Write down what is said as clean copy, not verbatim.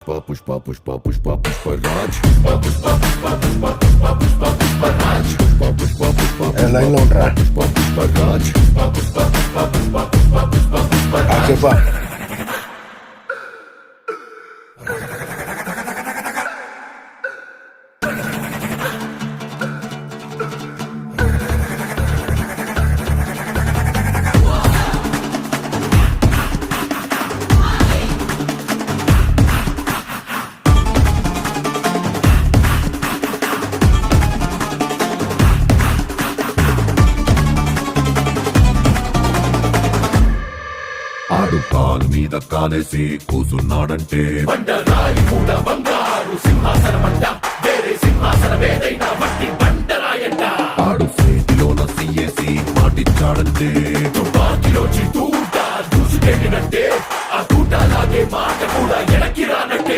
Pushpa Pushpa Pushpa Pushparaj Pushpa Pushpa Pushpa Pushpa Pushpa Pushparaj Pushpa Pushpa Pushpa line లో ఉంటారా పుష్ప పుష్పరాజ్ పుష్ప పుష్ప పుష్ప పుష్ప పుష్ప పుష్పరాజ్ చెప్పా ఆడు కాలు మీద కాలేసి కూసున్నాడంటే బండరాయి మూడ బంగారు సింహాసనమంట వేరే సింహాసనమేదైనా మట్టి బండరాయంట ఆడు చేతిలోన సీయేసి మాటిచ్చాడంటే తుపాకిలో చితూట దూసుకెళ్ళినంటే ఆ తూట లాగే మాట